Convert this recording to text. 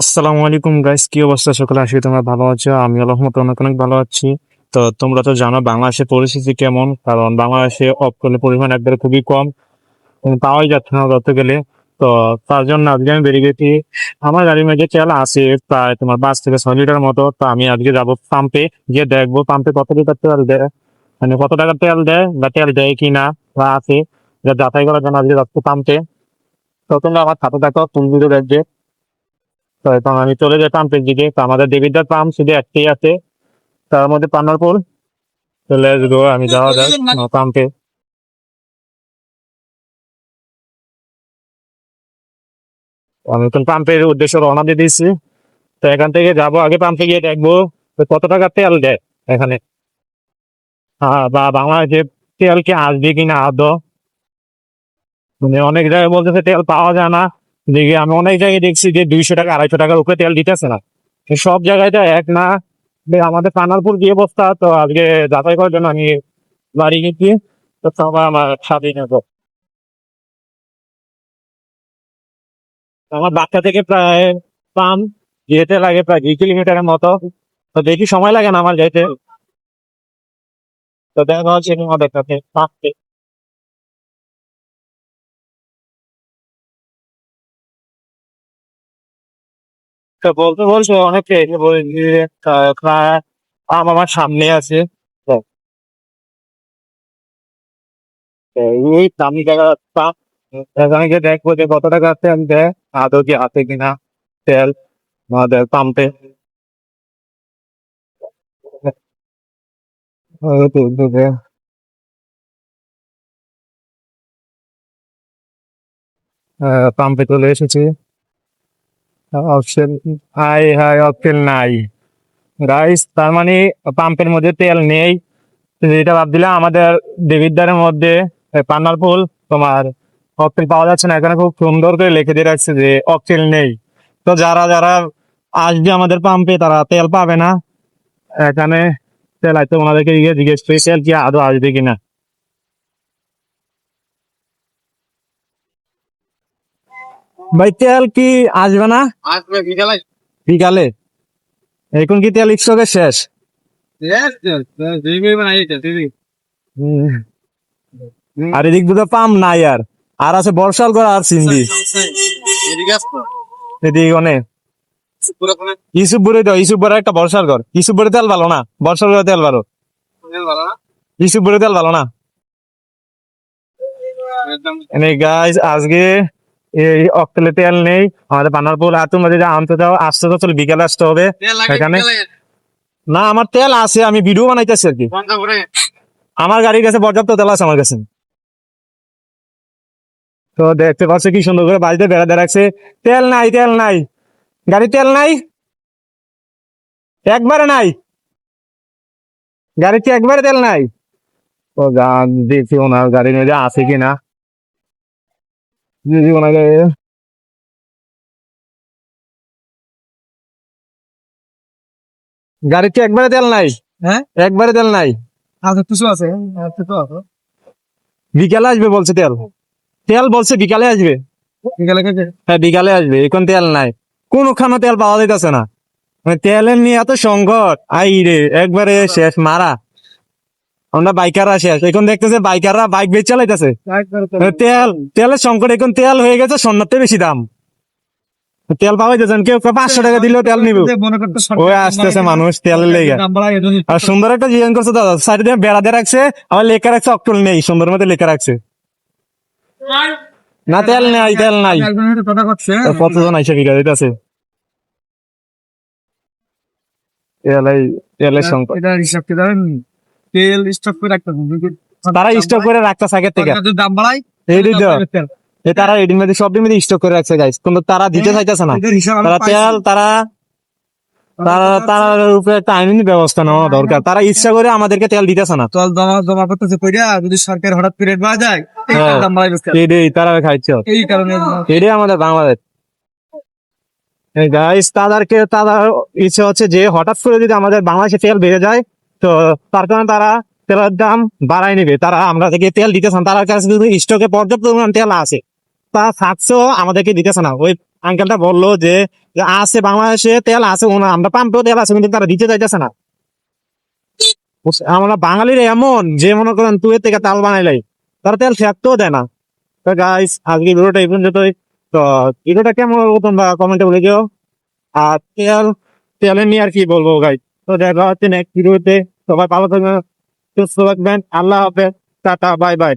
আসসালামু আলাইকুম গাইস, কি অবস্থা? সকলে আশা করি তোমরা ভালো আছো। আমি আলহামদুলিল্লাহ অনেক অনেক ভালো আছি। তো তোমরা তো জানো বাংলাদেশের পরিস্থিতি কেমন, কারণ বাংলাদেশে অপকলের পরিমাণ একবারে খুবই কম, পাওয়াই যাচ্ছে না ধরতে গেলে। তো তার জন্য আজকে আমি বেরিয়ে গেছি। আমার গাড়ির মধ্যে তেল আছে প্রায় তোমার 5 থেকে 6 লিটার মতো। তো আমি আজকে যাবো পাম্পে, গিয়ে দেখবো পাম্পে কত লিটার তেল দেয়, মানে কত টাকার তেল দেয় বা তেল দেয় কিনা বা আছে, যা যাচাই করার জন্য আজকে যাচ্ছি পাম্পে। তো তোমরা আমার সাথে থাকো, তুমি ভিডিও দেখবে। তো এখন আমি চলে যাই পাম্পের দিকে। তো আমাদের দেবিদ্বার পাম্প শুধু একটাই আছে, তার মধ্যে পান্নারপুল। তো লেটস গো, আমি যাওয়া যাক পাম্পে। আমি এখন পাম্পের উদ্দেশ্যে রওনা দিয়ে দিচ্ছি। তো এখান থেকে যাবো, আগে পাম্পে গিয়ে দেখবো তো কত টাকা তেল দেয় এখানে, বা বাংলাদেশে তেল কি আসবে কিনা আদৌ। মানে অনেক জায়গায় বলতেছে তেল পাওয়া যায় না, দেখি আমি অনেক জায়গায় দেখছি যে 200 টাকা 250 টাকার উপরে তেল দিতেছে না। তো সব জায়গায় তো এক না। আমাদের পানারপুর কি অবস্থা, তো আজকে যাচাই করার জন্য আমি বাড়ি গেছি। তো সবাই আমার সাথে নেবো। আমার বাচ্চা থেকে প্রায় পাম্প যেতে লাগে প্রায় 2 কিলোমিটারের মতো। তো বেশি সময় লাগে না আমার যেতে। তো দেখা হচ্ছে আমাদের কাছে পাম্পে। তো বলতে বলছো অনেকে এসে বলে যে, প্রায় আমার সামনে আছে। তো তো এই দামি জায়গা পাম্প, এখানে গিয়ে দেখবো যে কত টাকা তেল দেয়, আদৌ কি আছে কিনা তেল আমাদের পাম্পে। পাম্পে চলে এসেছি। অপশন, হাই হাই, অপশন নাই গাইস। তার মানে পাম্পের মধ্যে তেল নেই। যেটা ভাবছিলাম আমাদের দেবিদ্বারের মধ্যে পান্নারপুল তোমার অকটেল পাওয়া যাচ্ছে না, এখানে খুব সুন্দর করে লিখে দিয়ে রাখছে যে অকটেল নেই। তো যারা যারা আসবে আমাদের পাম্পে তারা তেল পাবে না এখানে। তেল আছে, ওনাদেরকে গিয়ে জিজ্ঞেস করি তেল কি আদৌ আসবে কিনা। ভাই তেল কি আসবে না? আসবে বিকালে। বিকালে? এখন কি তেল স্টকে শেষ? হুম। আর এদিক দুটো পাম্প নাই, আর আর আছে বর্ষাল করা আর সিন্ধি। এদিকে অনেক ইসুপুরে দাও, ইসুপুরে একটা বর্ষার ঘর। ইসুপুরে তেল ভালো না, বর্ষার ঘরে তেল ভালো। ইসুপুরে তেল ভালো না। এনে গাইজ আজকে এই অক্টেলে তেল নেই আমাদের বানারপুর। আর তোমরা যদি আনতে চাও আসতে তো চলো, বিকালে আসতে হবে এখানে। না আমার তেল আছে, আমি ভিডিও বানাইতেছি আর কি। আমার গাড়ির কাছে পর্যাপ্ত তেল আছে আমার কাছে। তো দেখতে পাচ্ছ কি সুন্দর করে বাড়িতে বেড়া দিয়ে রাখছে। তেল নাই, তেল নাই, গাড়ি তেল নাই, একবারে নাই, গাড়িতে একবারে তেল নাই। তো দেখি ওনার গাড়ির মধ্যে আছে কিনা। যদি ওনার গাড়িতে একবারে তেল নাই, হ্যাঁ একবারে তেল নাই। আচ্ছা কিছু আছে, বিকালে আসবে বলছে তেল। তেল বলছে বিকালে আসবে। বিকালে? হ্যাঁ বিকালে আসবে, এখন তেল নাই, কোনখানে তেল পাওয়া যাইতেছে না। মানে তেলের নিয়ে এত সংকট, আই রে একবারে শেষ মারা। আমরা বাইকাররা শেষ, এখন দেখতেছে বাইকাররা বাইক বেচ চালাইতেছে। তেল, তেলের সংকট, এখন তেল হয়ে গেছে স্বর্ণের থেকে বেশি দাম। তেল পাওয়া যাচ্ছে কেউ 500 টাকা দিলেও তেল নিবে। ওই আসতেছে মানুষ তেলের লেগে। আর সুন্দর একটা ডিজাইন করছে দাদা, সাইডে দিয়ে বেড়া দিয়ে রাখছে, আবার লেখা রাখছে অক্টোল নেই, সুন্দর মতো লেখা রাখছে। না তেল নাই, তেল নাই। কতজন আইসা বিঘা দিতেছে তেলের সংকট। তেল স্টক করে রাখতে তারা স্টক করে রাখতেছে আগের থেকে। দাম বাড়ায় তারা এডির মধ্যে সব মধ্যে স্টক করে রাখছে গাইস, কিন্তু তারা দিতে চাইতেছে না। তারা তেল তারা তারা তার উপরে একটা আইনি ব্যবস্থা নেওয়া দরকার। তারা ইচ্ছা করে আমাদেরকে তেল দিতেছে না। জল জমা করতেছে কইরা, যদি সরকার হঠাৎ পিরিয়ড বাড়া যায় দাম বাড়াই দিচ্ছে। এটাই তারা খাইছে, এই কারণে এটাই আমাদের বাংলাদেশ গাইস। তাদের ইচ্ছা হচ্ছে যে হঠাৎ করে যদি আমাদের বাংলাদেশে তেল বেড়ে যায়, তো তার কারণে তারা তেলের দাম বাড়াই নিবে। তারা আমরা থেকে তেল দিতেছে না, তার কাছে যদি স্টকে পর্যাপ্ত পরিমাণ তেল আছে তা থাকছেও আমাদেরকে দিতেছে না। ওই আঙ্কেলটা বললো যে যে আছে বাংলাদেশে তেল আছে, আমরা পাম্পেও তেল আছে কিন্তু তারা দিতে চাইতেছে না। আমরা বাঙালির এমন যে মনে করেন তুই থেকে তাল বানাইলাই, তারা তেল ফেকতেও দেয় না। তো গাইস আজকে ভিডিওটা এই পর্যন্তই। তো ভিডিওটা কেমন হলো তোমরা কমেন্টে বলে দিও। আর তেলের নিয়ে আর কি বলবো গাইস। তো দেখা হচ্ছে নেক্সট ভিডিওতে। সবাই ভালো থাকবেন, সুস্থ থাকবেন। আল্লাহ হাফেজ, টাটা, বাই বাই।